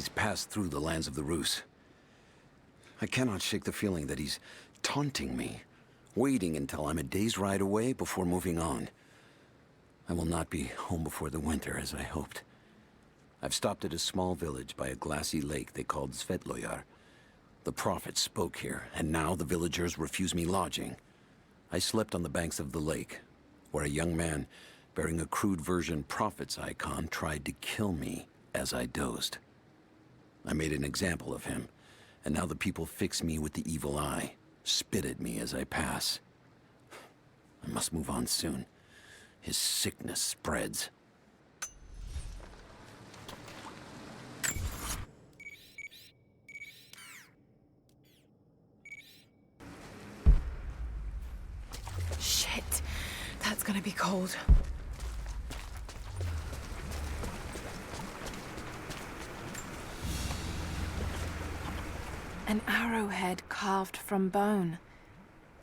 He's passed through the lands of the Rus. I cannot shake the feeling that he's taunting me, waiting until I'm a day's ride away before moving on. I will not be home before the winter, as I hoped. I've stopped at a small village by a glassy lake they called Svetloyar. The prophet spoke here, and now the villagers refuse me lodging. I slept on the banks of the lake, where a young man bearing a crude version prophet's icon tried to kill me as I dozed. I made an example of him, and now the people fix me with the evil eye, spit at me as I pass. I must move on soon. His sickness spreads. Shit, that's gonna be cold. An arrowhead carved from bone.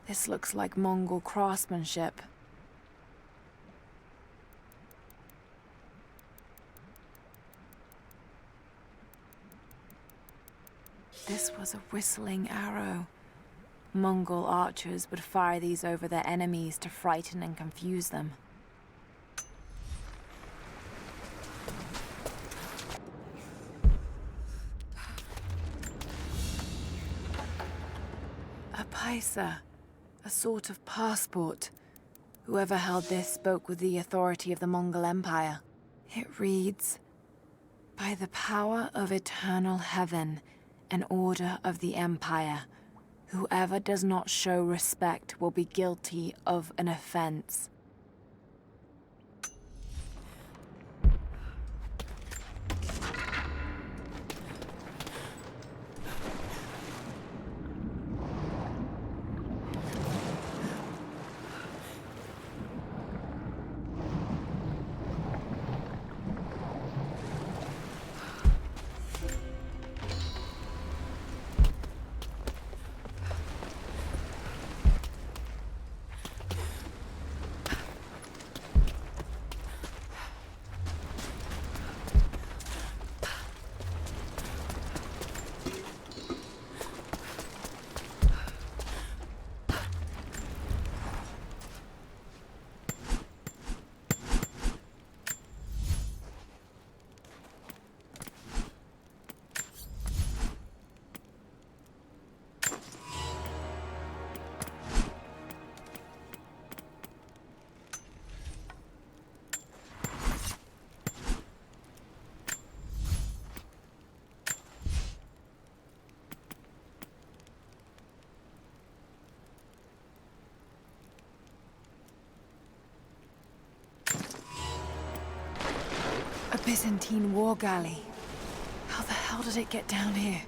This looks like Mongol craftsmanship. This was a whistling arrow. Mongol archers would fire these over their enemies to frighten and confuse them. A paisa, a sort of passport. Whoever held this spoke with the authority of the Mongol Empire. It reads, "By the power of eternal heaven, an order of the Empire, whoever does not show respect will be guilty of an offense." A Byzantine war galley. How the hell did it get down here?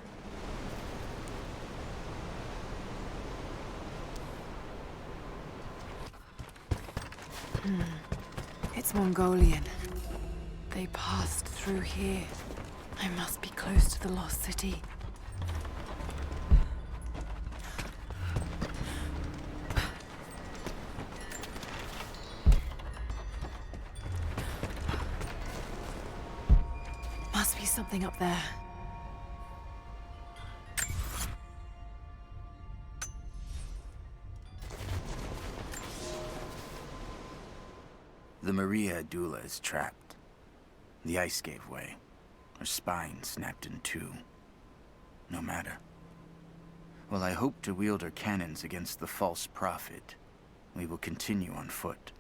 It's Mongolian. They passed through here. I must be close to the lost city. Must be something up there. The Maria Adula is trapped. The ice gave way. Her spine snapped in two. No matter. While I hope to wield her cannons against the false prophet, we will continue on foot.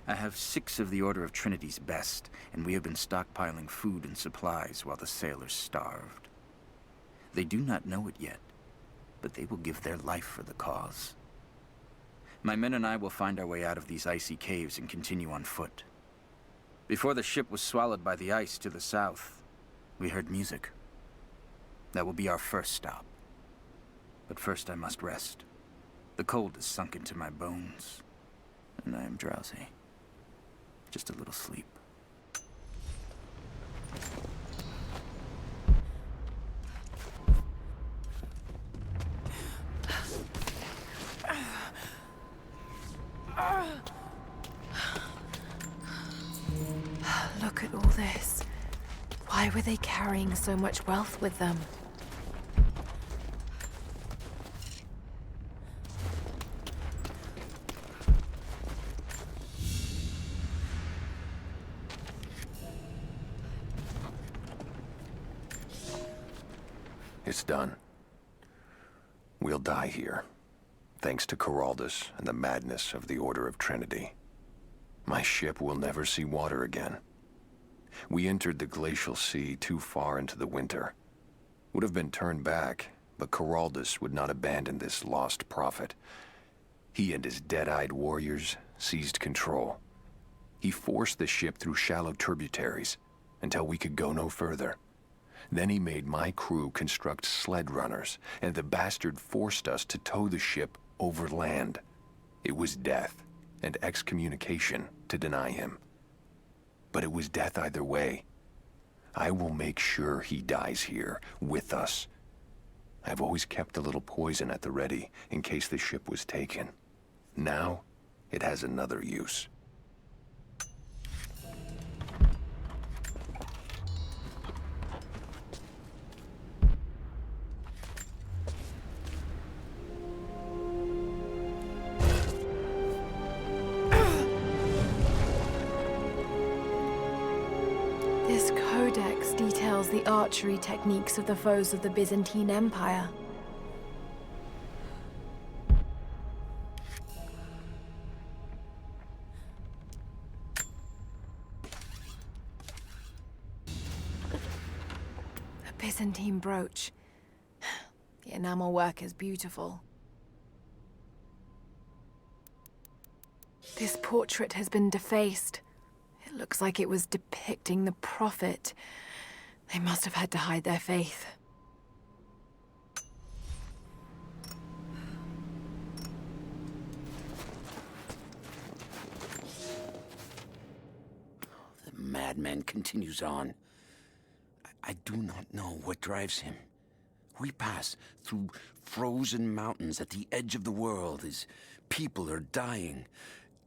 I have 6 of the Order of Trinity's best, and we have been stockpiling food and supplies while the sailors starved. They do not know it yet, but they will give their life for the cause. My men and I will find our way out of these icy caves and continue on foot. Before the ship was swallowed by the ice to the south, we heard music. That will be our first stop. But first I must rest. The cold has sunk into my bones, and I am drowsy. Just a little sleep. Look at all this. Why Why were they carrying so much wealth with them? It's done. We'll die here, thanks to Coraldus and the madness of the Order of Trinity. My ship will never see water again. We entered the glacial sea too far into the winter. Would have been turned back, but Coraldus would not abandon this lost prophet. He and his dead-eyed warriors seized control. He forced the ship through shallow tributaries until we could go no further. Then he made my crew construct sled runners, and the bastard forced us to tow the ship over land. It was death and excommunication to deny him. But it was death either way. I will make sure he dies here, with us. I've always kept a little poison at the ready, in case the ship was taken. Now, it has another use. This codex details the archery techniques of the foes of the Byzantine Empire. A Byzantine brooch. The enamel work is beautiful. This portrait has been defaced. It looks like it was depicting the prophet. They must have had to hide their faith. The madman continues on. I do not know what drives him. We pass through frozen mountains at the edge of the world as people are dying.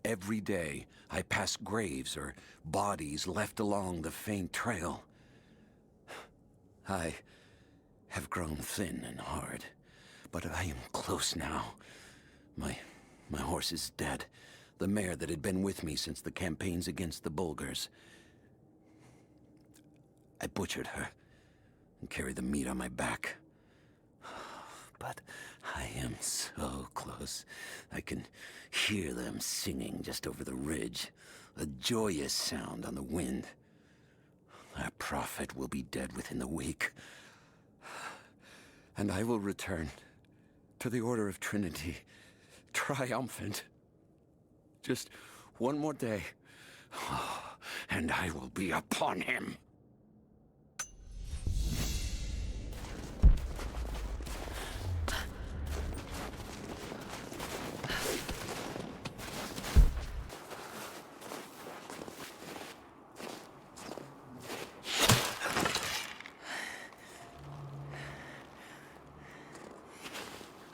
Every day, I pass graves or bodies left along the faint trail. I have grown thin and hard, but I am close now. My horse is dead. The mare that had been with me since the campaigns against the Bulgars. I butchered her and carried the meat on my back. But I am so close. I can hear them singing just over the ridge. A joyous sound on the wind. Our prophet will be dead within the week. And I will return to the Order of Trinity, triumphant. Just one more day, and I will be upon him.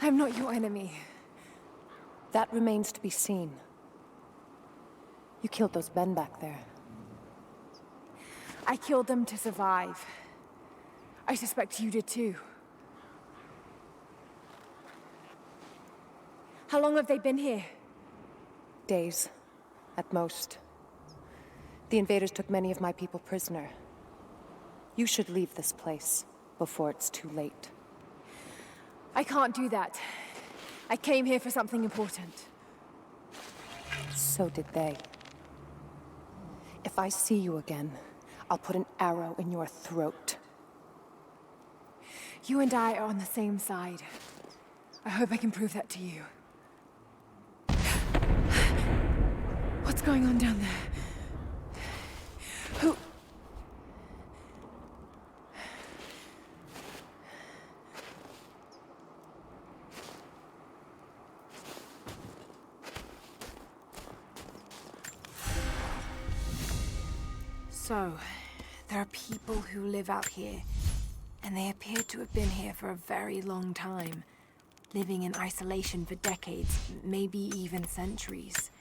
I'm not your enemy. That remains to be seen. You killed those men back there. I killed them to survive. I suspect you did too. How long have they been here? Days, at most. The invaders took many of my people prisoner. You should leave this place before it's too late. I can't do that. I came here for something important. So did they. If I see you again, I'll put an arrow in your throat. You and I are on the same side. I hope I can prove that to you. What's going on down there? Who... So, there are people who live out here, and they appear to have been here for a very long time, living in isolation for decades, maybe even centuries.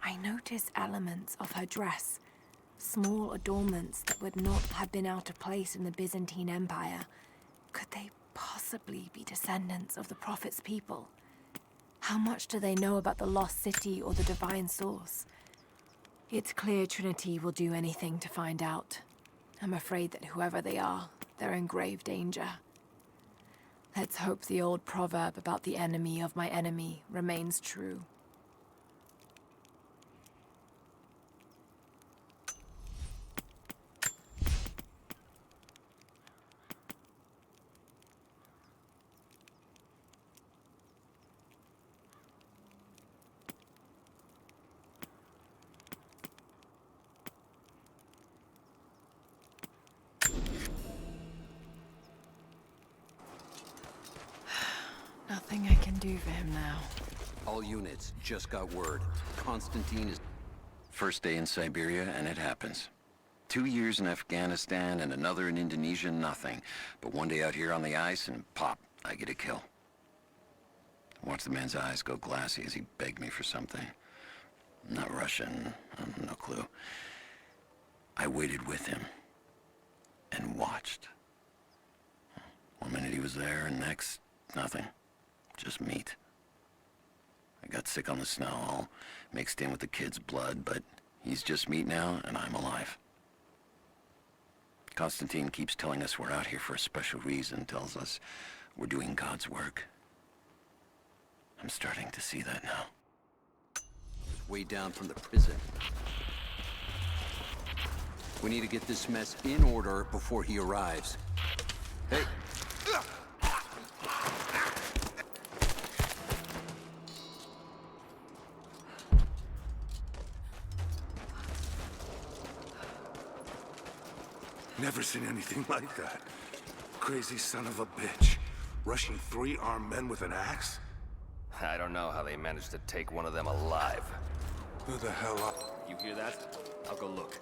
I notice elements of her dress, Small adornments that would not have been out of place in the Byzantine Empire. Could they possibly be descendants of the Prophet's people? How much do they know about the lost city or the divine source? It's clear Trinity will do anything to find out. I'm afraid that whoever they are, they're in grave danger. Let's hope the old proverb about the enemy of my enemy remains true. Nothing I can do for him now. All units, just got word. Constantine is... First day in Siberia, and it happens. 2 years in Afghanistan and another in Indonesia, nothing. But one day out here on the ice, and pop, I get a kill. Watch the man's eyes go glassy as he begged me for something. Not Russian, no clue. I waited with him, and watched. 1 minute he was there, and next, nothing. Just meat. I got sick on the snow, all mixed in with the kid's blood, but he's just meat now, and I'm alive. Constantine keeps telling us we're out here for a special reason, tells us we're doing God's work. I'm starting to see that now. Way down from the prison. We need to get this mess in order before he arrives. Hey! Never seen anything like that. Crazy son of a bitch. Rushing 3 armed men with an axe? I don't know how they managed to take one of them alive. Who the hell are... You hear that? I'll go look.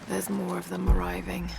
There's more of them arriving.